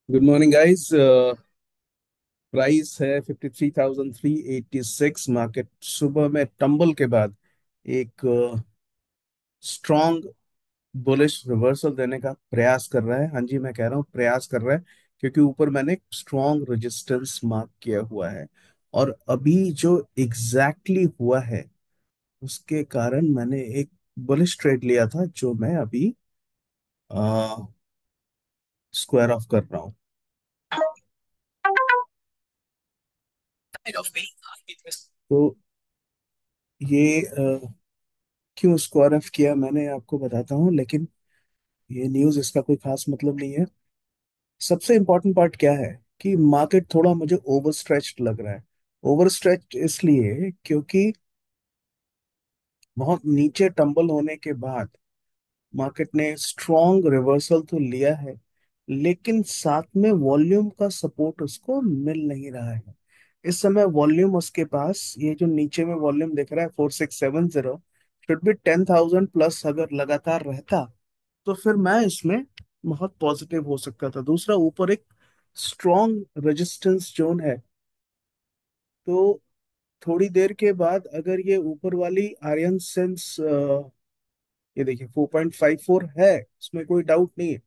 Good morning guys. Price है 53,386। Market सुबह में टंबल के बाद एक स्ट्रॉन्ग बुलिश रिवर्सल देने का प्रयास कर रहा है। हाँ जी, मैं कह रहा हूँ प्रयास कर रहा है, क्योंकि ऊपर मैंने एक स्ट्रॉन्ग रेजिस्टेंस मार्क किया हुआ है। और अभी जो एग्जैक्टली exactly हुआ है, उसके कारण मैंने एक बुलिश ट्रेड लिया था, जो मैं अभी स्क्वायर ऑफ कर रहा हूँ। तो ये क्यों स्क्वायर ऑफ किया मैंने आपको बताता हूँ, लेकिन ये न्यूज़ इसका कोई खास मतलब नहीं है। सबसे इम्पोर्टेंट पार्ट क्या है कि मार्केट थोड़ा मुझे ओवर स्ट्रेच्ड लग रहा है। ओवर स्ट्रेच्ड इसलिए क्योंकि बहुत नीचे टंबल होने के बाद मार्केट ने स्ट्रॉन्ग रिवर्सल तो लिया है, लेकिन साथ में वॉल्यूम का सपोर्ट उसको मिल नहीं रहा है। इस समय वॉल्यूम उसके पास, ये जो नीचे में वॉल्यूम दिख रहा है 4670, शुड बी 10,000 प्लस। अगर लगातार रहता तो फिर मैं इसमें बहुत पॉजिटिव हो सकता था। दूसरा, ऊपर एक स्ट्रॉन्ग रेजिस्टेंस जोन है। तो थोड़ी देर के बाद अगर ये ऊपर वाली आर्यन सेंस, ये देखिए 4.54 है, इसमें कोई डाउट नहीं है।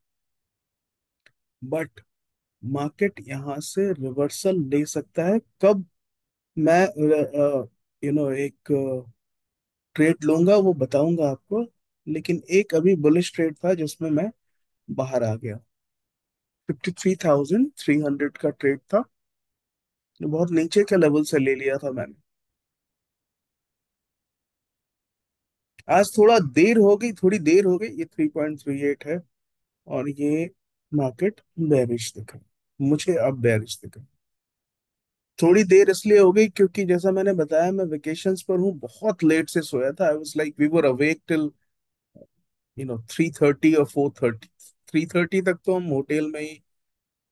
बट मार्केट यहाँ से रिवर्सल ले सकता है। कब मैं एक ट्रेड लूंगा वो बताऊंगा आपको। लेकिन एक अभी बुलिश ट्रेड था जिसमें मैं बाहर आ गया। 53,300 का ट्रेड था, बहुत नीचे के लेवल से ले लिया था मैंने। आज थोड़ी देर हो गई, ये 3.38 है। और ये मार्केट बेरिश दिखा, मुझे अब बेरिश दिखा। थोड़ी देर इसलिए हो गई क्योंकि जैसा मैंने बताया, मैं वेकेशंस पर हूँ, बहुत लेट से सोया था। I was like we were awake till 3:30 और 4:30। 3:30 तक तो हम होटल में ही,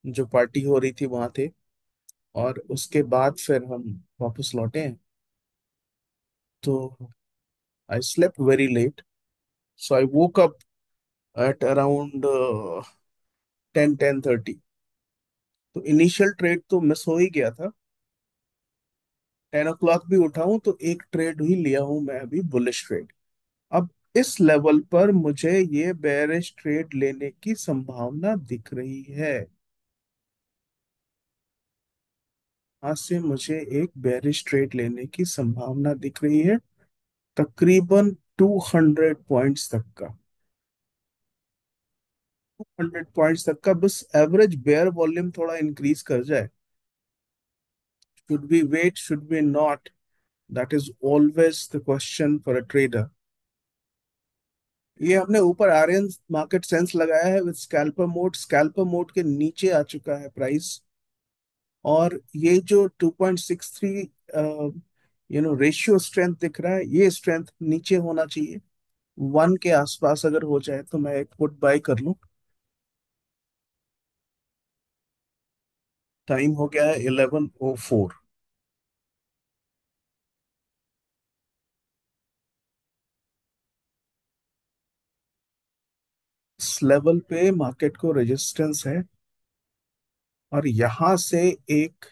जो पार्टी हो रही थी वहां थे। और उसके बाद फिर हम वापस लौटे हैं। तो I slept very late, so I woke up at around 10:30। तो इनिशियल ट्रेड तो मिस हो ही गया था। 10 o'clock भी उठा हूं तो एक ट्रेड ही लिया हूं मैं अभी, बुलिश ट्रेड। अब इस लेवल पर मुझे ये बेरिश ट्रेड लेने की संभावना दिख रही है। आज से मुझे एक बेरिश ट्रेड लेने की संभावना दिख रही है, तकरीबन 200 पॉइंट्स तक का। 200 पॉइंट्स तक का, बस एवरेज बेयर वॉल्यूम थोड़ा इंक्रीज कर जाए। Should be wait, should be not, that is always the question for a trader. ये हमने ऊपर आर्यन मार्केट सेंस लगाया है with scalper mode. Scalper mode के नीचे आ चुका है प्राइस। और ये जो 2.63 रेशियो स्ट्रेंथ दिख रहा है, ये स्ट्रेंथ नीचे होना चाहिए। 1 के आसपास अगर हो जाए तो मैं एक पुट बाय कर लूं। टाइम हो गया है 11:04। इस लेवल पे मार्केट को रेजिस्टेंस है, और यहां से एक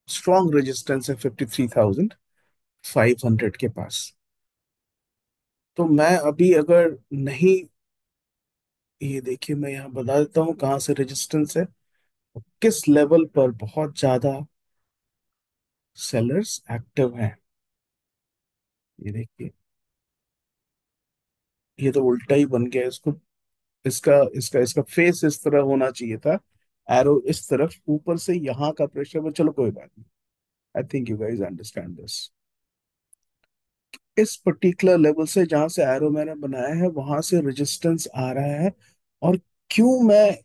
स्ट्रॉन्ग रेजिस्टेंस है 53,500 के पास। तो मैं अभी अगर नहीं, ये देखिए मैं यहाँ बता देता हूँ कहाँ से रेजिस्टेंस है, किस लेवल पर बहुत ज्यादा सेलर्स एक्टिव हैं। ये देखिए, ये तो उल्टा ही बन गया इसको। इसका इसका इसका फेस इस तरह होना चाहिए था, एरो इस तरफ ऊपर से यहाँ का प्रेशर। में चलो कोई बात नहीं, I think you guys understand this. इस पर्टिकुलर लेवल से जहां से एरो मैंने बनाया है, वहां से रेजिस्टेंस आ रहा है। और क्यों मैं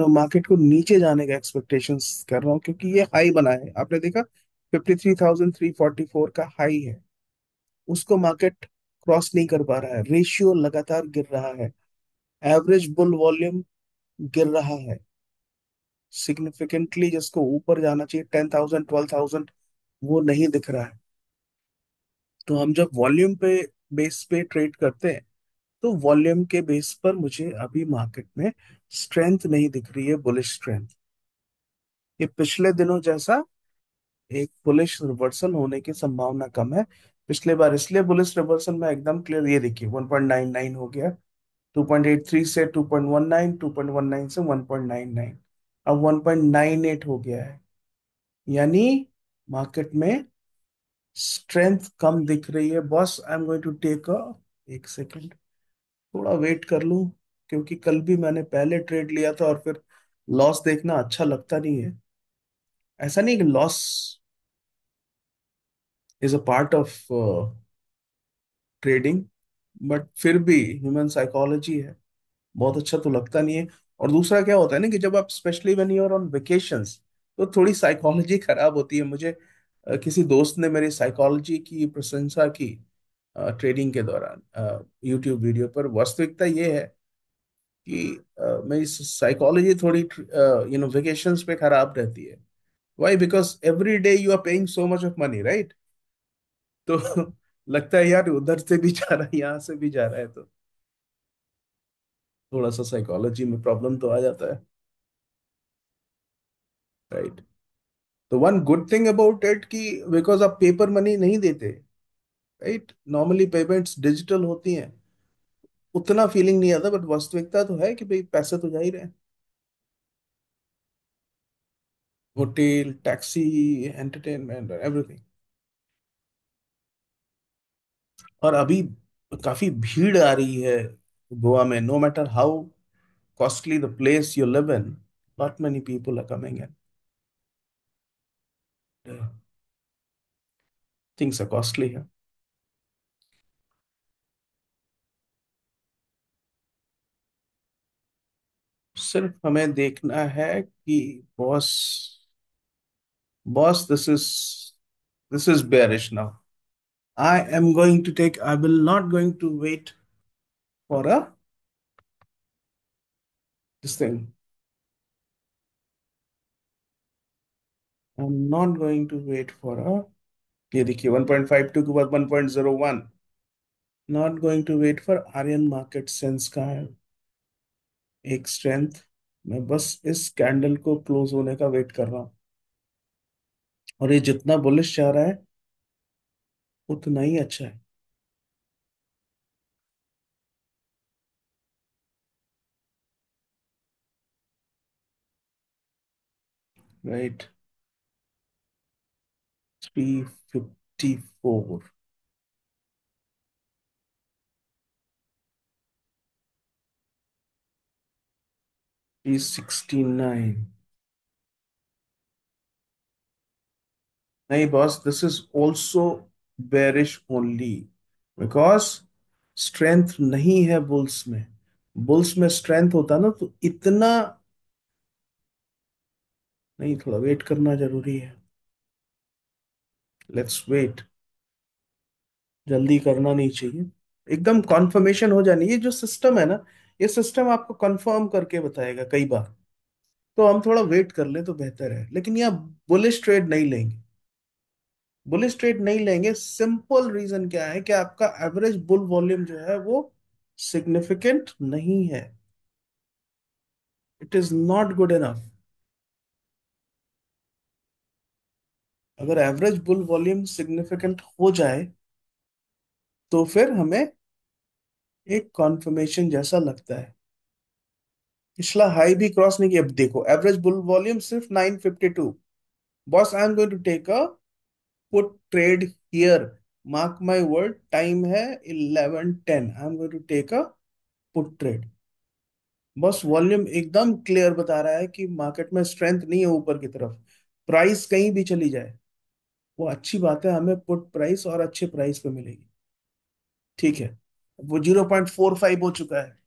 मार्केट को नीचे जाने का एक्सपेक्टेशंस कर रहा हूँ, क्योंकि ये हाई बना है, आपने देखा 53,344 का हाई है। उसको मार्केट क्रॉस नहीं कर पा रहा है, रेशियो लगातार गिर रहा है, एवरेज बुल वॉल्यूम गिर रहा है सिग्निफिकेंटली। जिसको ऊपर जाना चाहिए 10,000 12,000, वो नहीं दिख रहा है। तो हम जब वॉल्यूम पे बेस पे ट्रेड करते हैं, तो वॉल्यूम के बेस पर मुझे अभी मार्केट में स्ट्रेंथ नहीं दिख रही है, बुलिश स्ट्रेंथ। ये पिछले दिनों जैसा एक बुलिश रिवर्सल होने की संभावना कम है। पिछले बार इसलिए बुलिश रिवर्सल में एकदम क्लियर, ये देखिए 1.99 हो गया, 2.83 से 2.19, 2.19 से 1.99, अब 1.98 हो गया है। यानी मार्केट में स्ट्रेंथ कम दिख रही है boss. I am going to take a, एक सेकेंड, थोड़ा वेट कर लूं, क्योंकि कल भी मैंने पहले ट्रेड लिया था और फिर लॉस देखना अच्छा लगता नहीं है। ऐसा नहीं कि loss is a part of trading, but फिर भी ह्यूमन साइकोलॉजी है, बहुत अच्छा तो लगता नहीं है। और दूसरा क्या होता है ना कि जब आप specially when you are on vacations, तो थोड़ी साइकोलॉजी खराब होती है। मुझे किसी दोस्त ने मेरी साइकोलॉजी की प्रशंसा की ट्रेडिंग के दौरान यूट्यूब वीडियो पर। वास्तविकता ये है कि मेरी साइकोलॉजी थोड़ी वेकेशंस पे खराब रहती है। Why? Because every day you are paying so much of money, right? तो लगता है यार उधर से भी जा रहा है, यहाँ से भी जा रहा है, तो थोड़ा सा साइकोलॉजी में प्रॉब्लम तो आ जाता है, राइट? तो one good thing about it कि बिकॉज आप पेपर मनी नहीं देते, राइट, नॉर्मली पेमेंट्स डिजिटल होती हैं, उतना फीलिंग नहीं आता। बट वास्तविकता तो है कि भाई पैसे तो जा ही रहे हैं, होटल, टैक्सी, एंटरटेनमेंट, एवरीथिंग। और अभी काफी भीड़ आ रही है गोवा में, no matter how costly the place you live in, not many people are coming in. Things are costly here. सिर्फ हमें देखना है कि boss, boss, this is bearish now. I am going to take, I will not going to wait for a this thing. I'm not going to wait for a, ये देखिए 1.52 के बाद 1.01, not going to wait for Aryan market sense का है एक strength. मैं बस इस कैंडल को क्लोज होने का वेट कर रहा हूँ, और ये जितना बुलिश जा रहा है उतना ही अच्छा है, राइट? 354, 369। नहीं boss, this is also bearish only, because strength नहीं है बुल्स में। बुल्स में स्ट्रेंथ होता ना तो इतना नहीं, थोड़ा वेट करना जरूरी है। लेट्स वेट, जल्दी करना नहीं चाहिए, एकदम कॉन्फर्मेशन हो जानी। ये जो सिस्टम है ना, ये सिस्टम आपको कंफर्म करके बताएगा कई बार, तो हम थोड़ा वेट कर ले तो बेहतर है। लेकिन यहाँ बुलिश ट्रेड नहीं लेंगे, बुलिश ट्रेड नहीं लेंगे। सिंपल रीजन क्या है कि आपका एवरेज बुल वॉल्यूम जो है वो सिग्निफिकेंट नहीं है, it is not good enough. अगर एवरेज बुल वॉल्यूम सिग्निफिकेंट हो जाए तो फिर हमें एक कॉन्फर्मेशन जैसा लगता है। पिछला हाई भी क्रॉस नहीं किया। अब देखो एवरेज बुल वॉल्यूम सिर्फ 952। Boss, I am going to take a put trade here, mark my word, time है 11:10, I am going to take a put trade. बस वॉल्यूम एकदम क्लियर बता रहा है कि मार्केट में स्ट्रेंथ नहीं है ऊपर की तरफ। प्राइस कहीं भी चली जाए वो अच्छी बात है, हमें पुट प्राइस और अच्छे प्राइस पे मिलेगी, ठीक है? वो 0.45 हो चुका है,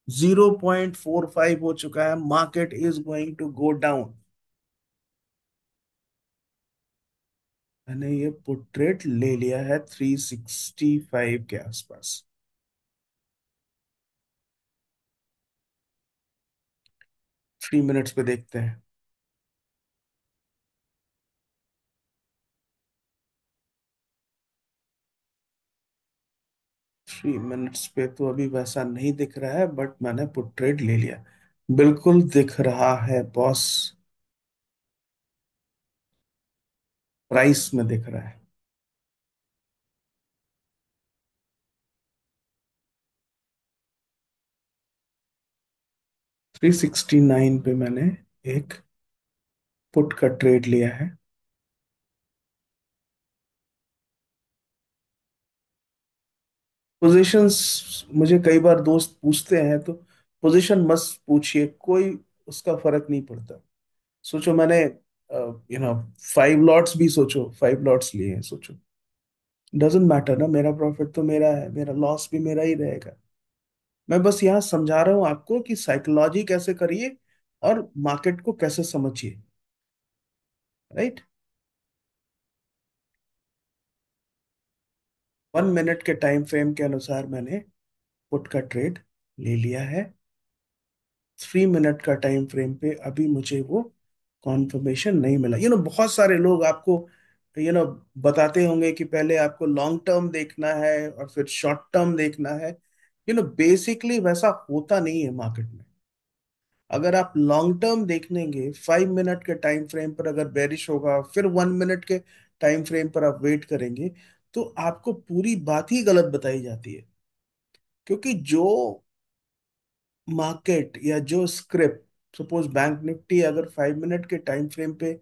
0.45 हो चुका है, market is going to go down. मैंने ये पुट ट्रेड ले लिया है 365 के आसपास। 3 मिनट्स पे देखते हैं। 3 मिनट्स पे तो अभी वैसा नहीं दिख रहा है, बट मैंने पुट ट्रेड ले लिया। बिल्कुल दिख रहा है बॉस, प्राइस में दिख रहा है। 369 पे मैंने एक पुट का ट्रेड लिया है। पोजीशंस मुझे कई बार दोस्त पूछते हैं, तो पोजीशन मत पूछिए, कोई उसका फर्क नहीं पड़ता। सोचो मैंने 5 लॉट्स भी, सोचो 5 लॉट्स लिए हैं, सोचो, डजेंट मैटर ना, मेरा प्रॉफिट तो मेरा है, मेरा लॉस भी मेरा ही रहेगा। मैं बस यहाँ समझा रहा हूँ आपको कि साइकोलॉजी कैसे करिए और मार्केट को कैसे समझिए। राइट। 1 मिनट के टाइम फ्रेम के अनुसार मैंने पुट का ट्रेड ले लिया है। 3 मिनट का टाइम फ्रेम पे अभी मुझे वो कॉन्फर्मेशन नहीं मिला। बहुत सारे लोग आपको बताते होंगे कि पहले आपको लॉन्ग टर्म देखना है और फिर शॉर्ट टर्म देखना है। बेसिकली वैसा होता नहीं है मार्केट में। अगर आप लॉन्ग टर्म देखेंगे, 5 मिनट के टाइम फ्रेम पर अगर बेरिश होगा, फिर 1 मिनट के टाइम फ्रेम पर आप वेट करेंगे, तो आपको पूरी बात ही गलत बताई जाती है। क्योंकि जो मार्केट या जो स्क्रिप्ट, सपोज बैंक निफ्टी अगर 5 मिनट के टाइम फ्रेम पे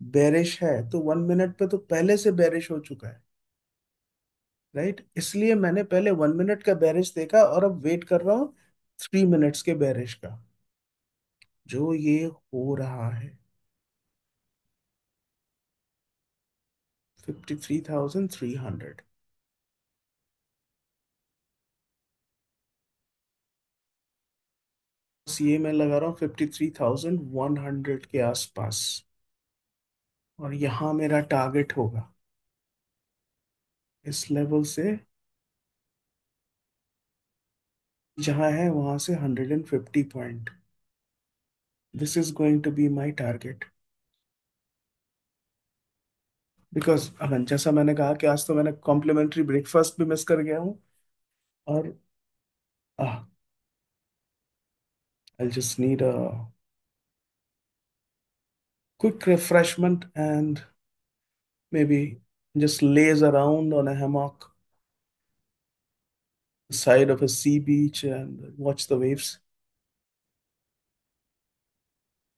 बेरिश है, तो 1 मिनट पे तो पहले से बेरिश हो चुका है। राइट, इसलिए मैंने पहले 1 मिनट का बेरिश देखा और अब वेट कर रहा हूँ 3 मिनट्स के बेरिश का, जो ये हो रहा है। 53,300। बस ये मैं लगा रहा हूँ 53,100 के आसपास, और यहाँ मेरा टारगेट होगा इस लेवल से, जहाँ है वहां से 150 point. This is going to be my target. Because अगर जैसा मैंने कहा कि आज तो मैंने कॉम्प्लीमेंट्री ब्रेकफास्ट भी मिस कर गया हूँ, और I just need a quick refreshment and maybe just laze around on a hammock side of a sea beach and watch the waves.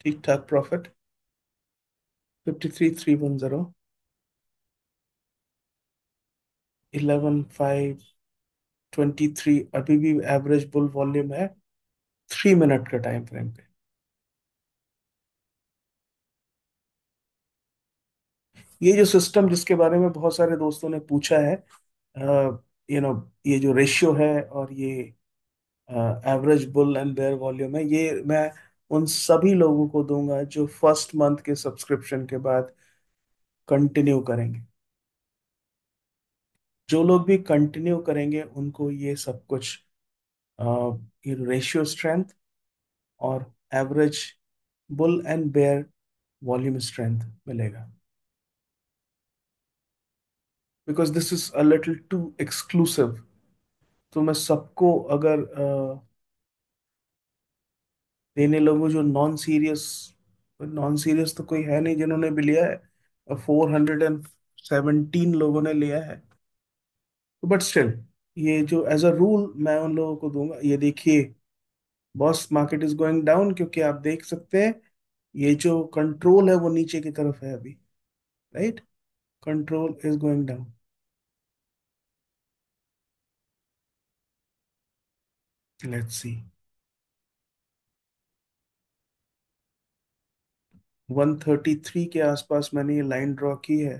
ठीक ठाक प्रॉफिट। 53,310। 11,523 अभी भी एवरेज बुल वॉल्यूम है 3 मिनट का टाइम फ्रेम पे। ये जो सिस्टम जिसके बारे में बहुत सारे दोस्तों ने पूछा है, यू नो ये जो रेशियो है और ये average bull and bear volume है, ये मैं उन सभी लोगों को दूंगा जो फर्स्ट मंथ के सब्सक्रिप्शन के बाद कंटिन्यू करेंगे। जो लोग भी कंटिन्यू करेंगे उनको ये सब कुछ, ये रेशियो स्ट्रेंथ और average bull and bear volume strength मिलेगा। Because this is a little too exclusive. तो मैं सबको अगर देने लगूं, जो नॉन सीरियस तो कोई है नहीं जिन्होंने भी लिया है, 417 लोगों ने लिया है। बट स्टिल, ये जो एज अ रूल मैं उन लोगों को दूंगा, ये देखिए boss, market is going down, क्योंकि आप देख सकते हैं ये जो कंट्रोल है वो नीचे की तरफ है अभी। Right, control is going down. Let's see. 133 के आसपास मैंने ये लाइन ड्रॉ की है,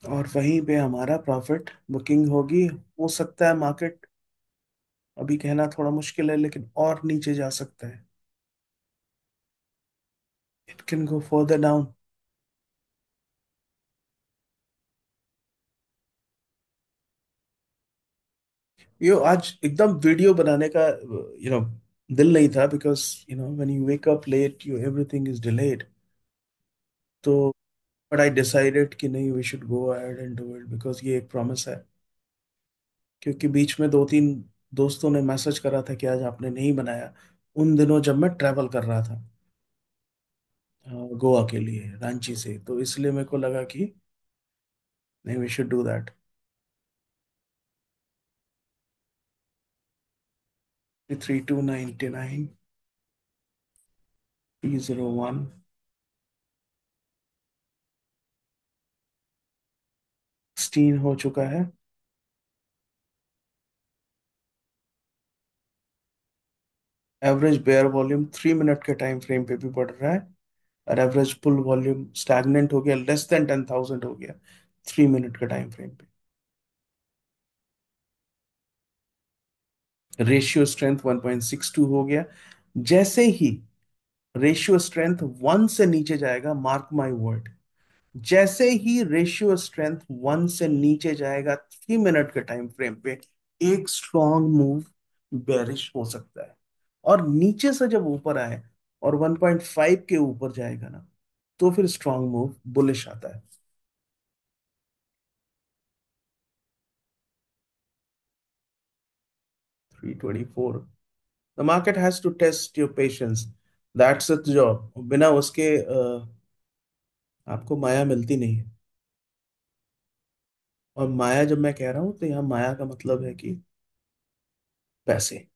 और वहीं पे हमारा प्रॉफिट बुकिंग होगी। हो सकता है मार्केट, अभी कहना थोड़ा मुश्किल है, लेकिन और नीचे जा सकता है। It can go further down. ये आज एकदम वीडियो बनाने का दिल नहीं था, because when you wake up late, you everything is delayed. तो बट आई डिसाइडेड कि नहीं, we should go ahead and do it, because ये एक प्रॉमिस है। क्योंकि बीच में दो तीन दोस्तों ने मैसेज करा था कि आज आपने नहीं बनाया, उन दिनों जब मैं ट्रैवल कर रहा था गोवा के लिए रांची से, तो इसलिए मेरे को लगा कि नहीं, वी शुड डू दैट। 3299 301 16 हो चुका है। एवरेज बेयर वॉल्यूम 3 मिनट के टाइम फ्रेम पे भी बढ़ रहा है, और एवरेज पुल वॉल्यूम स्टैग्नेंट हो गया, लेस देन 10,000 हो गया 3 मिनट के टाइम फ्रेम पे। रेशियो स्ट्रेंथ 1.62 हो गया। जैसे ही रेशियो स्ट्रेंथ 1 से नीचे जाएगा, मार्क माय वर्ड, जैसे ही रेशियो स्ट्रेंथ 1 से नीचे जाएगा 3 मिनट के टाइम फ्रेम पे, एक स्ट्रॉन्ग मूव बेरिश हो सकता है। और नीचे से जब ऊपर आए और 1.5 के ऊपर जाएगा ना, तो फिर स्ट्रॉन्ग मूव बुलिश आता है। 324। The market has to test your patience, that's it job. बिना उसके आपको माया मिलती नहीं है। और माया जब मैं कह रहा हूं, तो यहाँ माया का मतलब है कि पैसे।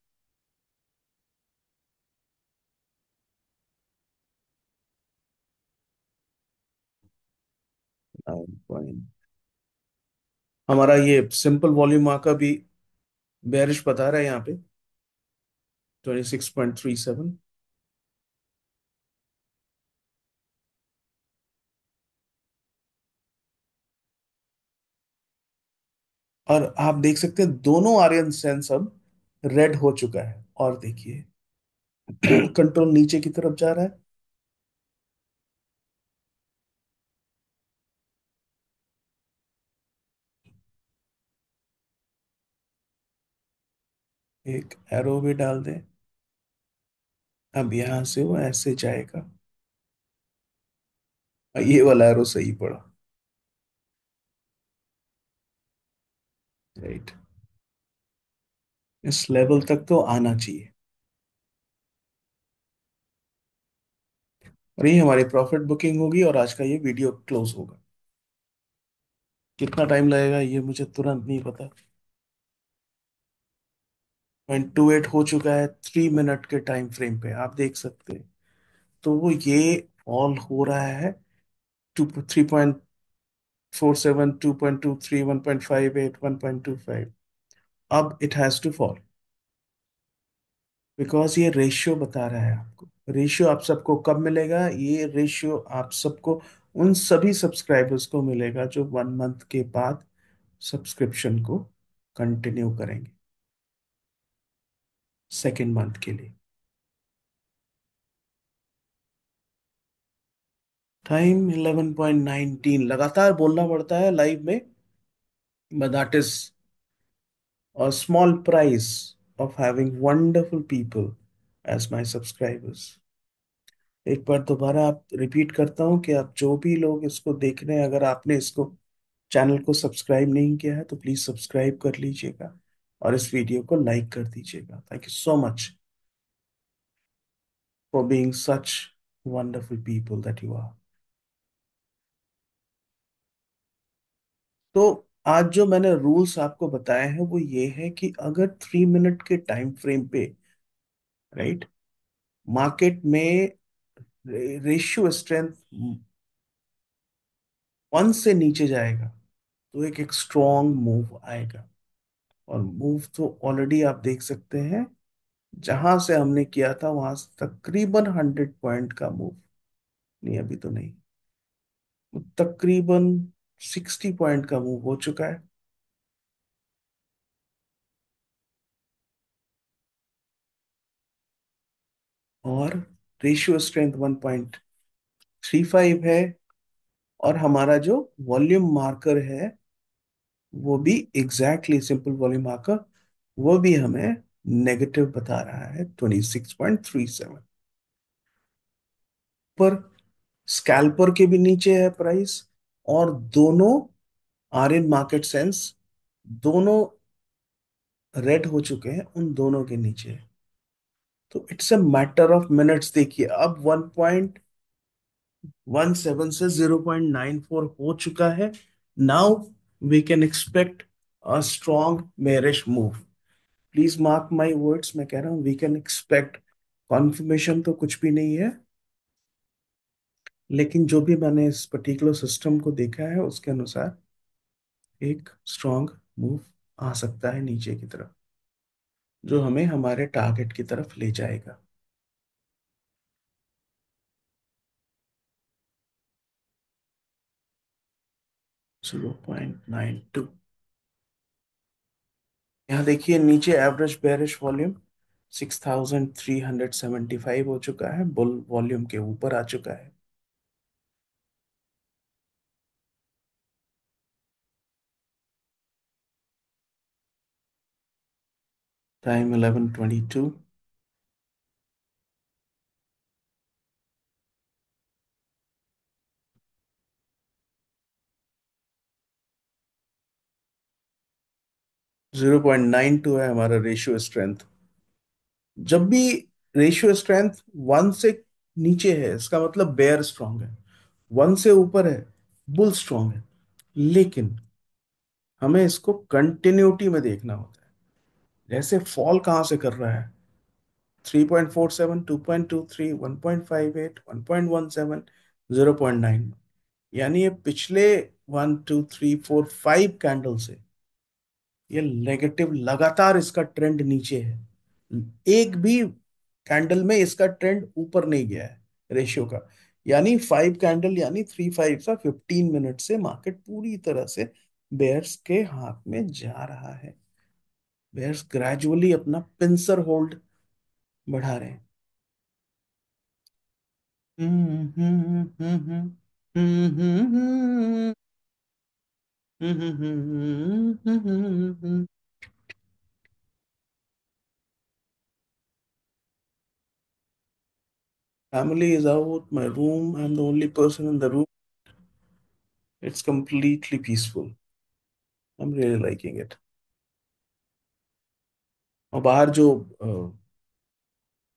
9 हमारा ये सिंपल वॉल्यूम का भी बेरिश बता रहा है यहाँ पे, 26.37। और आप देख सकते हैं दोनों आर्यन सेंस अब रेड हो चुका है। और देखिए कंट्रोल नीचे की तरफ जा रहा है। एक एरो भी डाल दें। अब यहां से वो ऐसे जाएगा। ये वाला एरो सही पड़ा। राइट। इस लेवल तक तो आना चाहिए। और ये हमारी प्रॉफिट बुकिंग होगी, और आज का ये वीडियो क्लोज होगा। कितना टाइम लगेगा ये मुझे तुरंत नहीं पता। 0.28 हो चुका है 3 मिनट के टाइम फ्रेम पे, आप देख सकते हैं। तो वो ये फॉल हो रहा है। 3.47, 2.23, 1.58, 1.25। अब it has to fall, because ये रेशियो बता रहा है आपको। रेशियो आप सबको कब मिलेगा? ये रेशियो आप सबको उन सभी सब्सक्राइबर्स को मिलेगा जो 1 मंथ के बाद सब्सक्रिप्शन को कंटिन्यू करेंगे, सेकेंड मंथ के लिए। टाइम 11.19। लगातार बोलना पड़ता है लाइव में, but that is a small price of having wonderful people as my subscribers। एक बार दोबारा आप रिपीट करता हूँ कि आप जो भी लोग इसको देख रहे हैं, अगर आपने इसको चैनल को सब्सक्राइब नहीं किया है तो प्लीज सब्सक्राइब कर लीजिएगा, और इस वीडियो को लाइक कर दीजिएगा। Thank you so much for being such wonderful people that you are. तो आज जो मैंने रूल्स आपको बताए हैं वो ये है कि अगर 3 मिनट के टाइम फ्रेम पे, राइट, मार्केट में रेशियो स्ट्रेंथ 1 से नीचे जाएगा, तो एक स्ट्रॉन्ग मूव आएगा। और मूव तो ऑलरेडी आप देख सकते हैं, जहां से हमने किया था वहां से तकरीबन 100 पॉइंट का मूव। नहीं, अभी तो नहीं, वो तकरीबन 60 पॉइंट का मूव हो चुका है। और रेशियो स्ट्रेंथ 1.35 है। और हमारा जो वॉल्यूम मार्कर है वो भी एग्जैक्टली सिंपल वॉल्यूम मार्कर, वो भी हमें नेगेटिव बता रहा है, 26.37 पर। स्कैल्पर के भी नीचे है प्राइस, और दोनों आर इन मार्केट सेंस, दोनों रेड हो चुके हैं, उन दोनों के नीचे है। तो it's a matter of minutes. देखिए अब 1.17 से 0.94 हो चुका है। Now we can expect a strong bearish move. Please mark my words, मैं कह रहा हूं वी कैन एक्सपेक्ट। कॉन्फर्मेशन तो कुछ भी नहीं है, लेकिन जो भी मैंने इस पर्टिकुलर सिस्टम को देखा है उसके अनुसार एक स्ट्रॉन्ग मूव आ सकता है नीचे की तरफ, जो हमें हमारे टारगेट की तरफ ले जाएगा। 0.92। यहाँ देखिए नीचे एवरेज बेरिश वॉल्यूम 6,375 हो चुका है, बुल वॉल्यूम के ऊपर आ चुका है। टाइम 11:22। 0.92 है हमारा रेशियो स्ट्रेंथ। जब भी रेशियो स्ट्रेंथ 1 से नीचे है इसका मतलब बेयर स्ट्रांग है, 1 से ऊपर है बुल स्ट्रांग है। लेकिन हमें इसको कंटिन्यूटी में देखना होता है। जैसे फॉल कहाँ से कर रहा है, 3.47, 2.23, 1.58, 1.17, 0.9। यानी ये पिछले 1, 2, 3, 4, 5 कैंडल से ये नेगेटिव, लगातार इसका ट्रेंड नीचे है। एक भी कैंडल में इसका ट्रेंड ऊपर नहीं गया है रेशियो का। यानी 5 कैंडल, यानी 3/5 सा 15 मिनट से मार्केट पूरी तरह से बेयर्स के हाथ में जा रहा है। बेयर्स ग्रेजुअली अपना पिंसर होल्ड बढ़ा रहे हैं। Family is out, my room, I'm the only person in the room. It's completely peaceful. I'm really liking it. और बाहर जो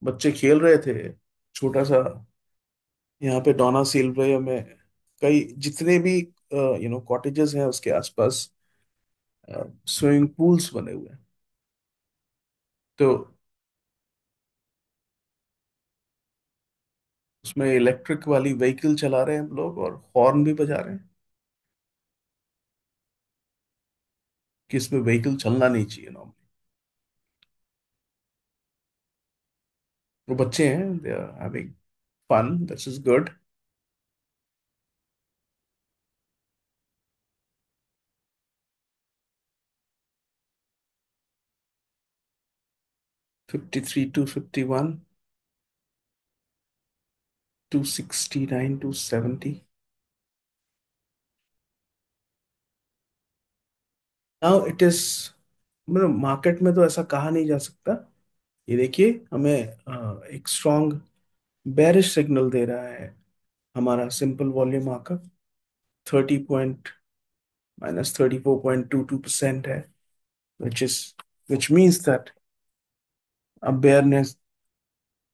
बच्चे खेल रहे थे, छोटा सा, यहाँ पे डोना सिल्वे में कई जितने भी कॉटेजेस हैं उसके आसपास स्विमिंग पूल्स बने हुए हैं। तो उसमें इलेक्ट्रिक वाली व्हीकल चला रहे हैं हम लोग और हॉर्न भी बजा रहे हैं कि इसमें व्हीकल चलना नहीं चाहिए नॉर्मली। वो बच्चे हैं, they are having fun, this is good. 53, 251, 269, 270। Now it is, मतलब मार्केट में तो ऐसा कहा नहीं जा सकता। ये देखिए हमें एक स्ट्रॉन्ग बेरिश सिग्नल दे रहा है हमारा सिंपल वॉल्यूम आकर। 34.22% है, which is which means that अब बेयर ने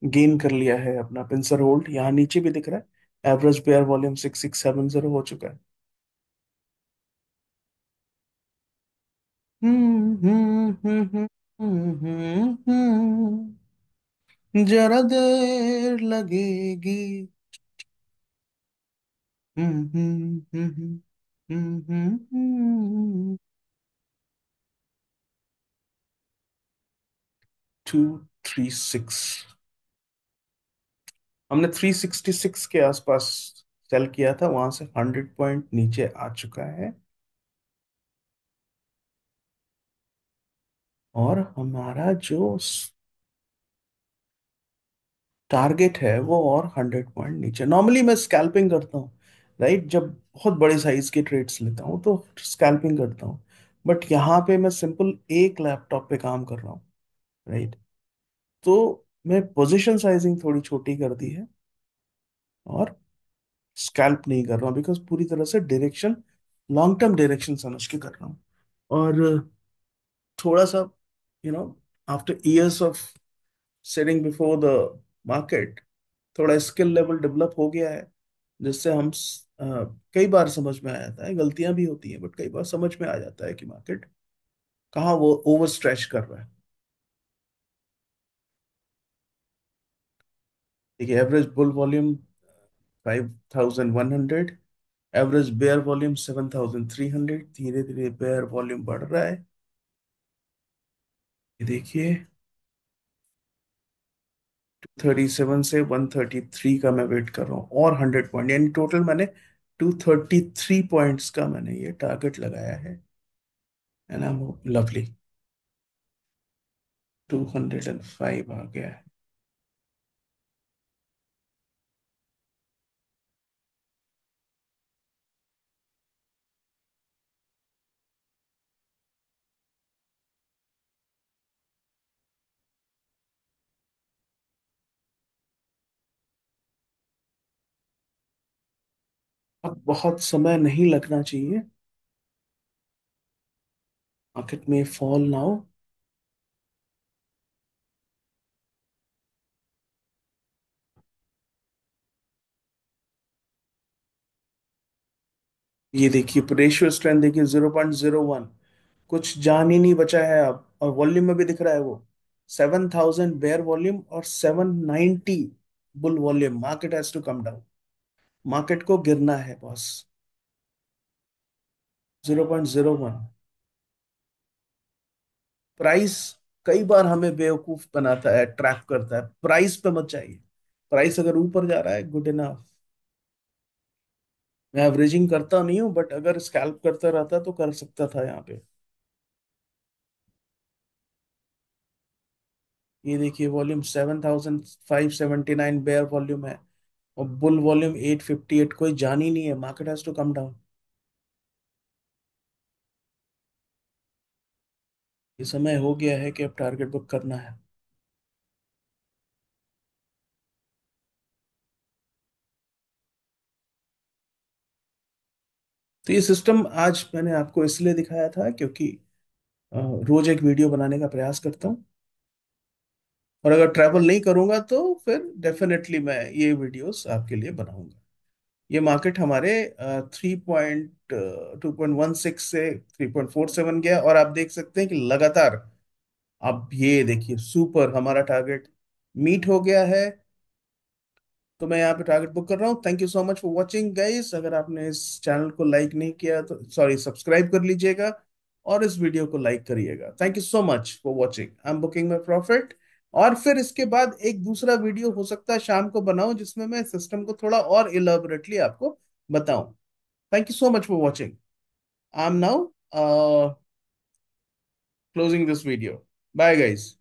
गेन कर लिया है अपना पिंसर होल्ड। यहाँ नीचे भी दिख रहा है एवरेज बेयर वॉल्यूम 6670 हो चुका है। जरा देर लगेगी। 236। हमने 366 के आसपास सेल किया था, वहां से 100 पॉइंट नीचे आ चुका है। और हमारा जो टारगेट है वो और 100 पॉइंट नीचे। नॉर्मली मैं स्कैल्पिंग करता हूँ, राइट, जब बहुत बड़े साइज के ट्रेड्स लेता हूँ तो स्कैल्पिंग करता हूँ। बट यहाँ पे मैं सिंपल एक लैपटॉप पे काम कर रहा हूँ, राइट। तो मैं पोजीशन साइजिंग थोड़ी छोटी कर दी है और स्कैल्प नहीं कर रहा हूँ, बिकॉज पूरी तरह से डायरेक्शन, लॉन्ग टर्म डायरेक्शन समझ के कर रहा हूँ। और थोड़ा सा, after years of sitting before the market, थोड़ा स्किल लेवल डेवलप हो गया है, जिससे कई बार समझ में आ जाता है, गलतियां भी होती हैं बट कई बार समझ में आ जाता है कि मार्केट कहाँ वो ओवर स्ट्रेच कर रहा है। देखिए, average bull volume 5100, average bear volume 7300, धीरे धीरे बेयर वॉल्यूम बढ़ रहा है। ये देखिए, 37 से 133 का मैं वेट कर रहा हूँ, और 100 पॉइंट, यानी टोटल मैंने 233 पॉइंट्स का मैंने ये टारगेट लगाया है। एंड आई एम लवली, 205 आ गया है। अब बहुत समय नहीं लगना चाहिए, मार्केट में फॉल नाउ। ये देखिए, रेशियो स्ट्रेंथ देखिए, 0.01, कुछ जान ही नहीं बचा है अब, और वॉल्यूम में भी दिख रहा है वो, 7000 बेयर वॉल्यूम और 790 bull volume. Market has to come down, market को गिरना है बॉस। 0.01। प्राइस कई बार हमें बेवकूफ बनाता है, ट्रैप करता है, प्राइस पे मत जाइए। प्राइस अगर ऊपर जा रहा है, गुड इनफ। मैं एवरेजिंग करता नहीं हूँ, बट अगर स्कैल्प करता रहता तो कर सकता था यहाँ पे। ये देखिए, वॉल्यूम 7579 बेयर वॉल्यूम है, और बुल वॉल्यूम 858। कोई जान ही नहीं है, market has to come down. ये समय हो गया है कि अब टारगेट बुक करना है। तो ये सिस्टम आज मैंने आपको इसलिए दिखाया था क्योंकि रोज एक वीडियो बनाने का प्रयास करता हूँ, और अगर ट्रैवल नहीं करूंगा तो फिर डेफिनेटली मैं ये वीडियोस आपके लिए बनाऊंगा। ये मार्केट हमारे 2.16 से 3.47 गया, और आप देख सकते हैं कि लगातार, अब ये देखिए, सुपर, हमारा टारगेट मीट हो गया है। तो मैं यहाँ पे टारगेट बुक कर रहा हूँ। Thank you so much for watching guys. अगर आपने इस चैनल को लाइक नहीं किया तो सॉरी, सब्सक्राइब कर लीजिएगा, और इस वीडियो को लाइक करिएगा। Thank you so much for watching, I M booking my profit. और फिर इसके बाद एक दूसरा वीडियो हो सकता है शाम को बनाऊं, जिसमें मैं सिस्टम को थोड़ा और इलेबोरेटली आपको बताऊं। Thank you so much for watching. I am now closing this video. Bye guys.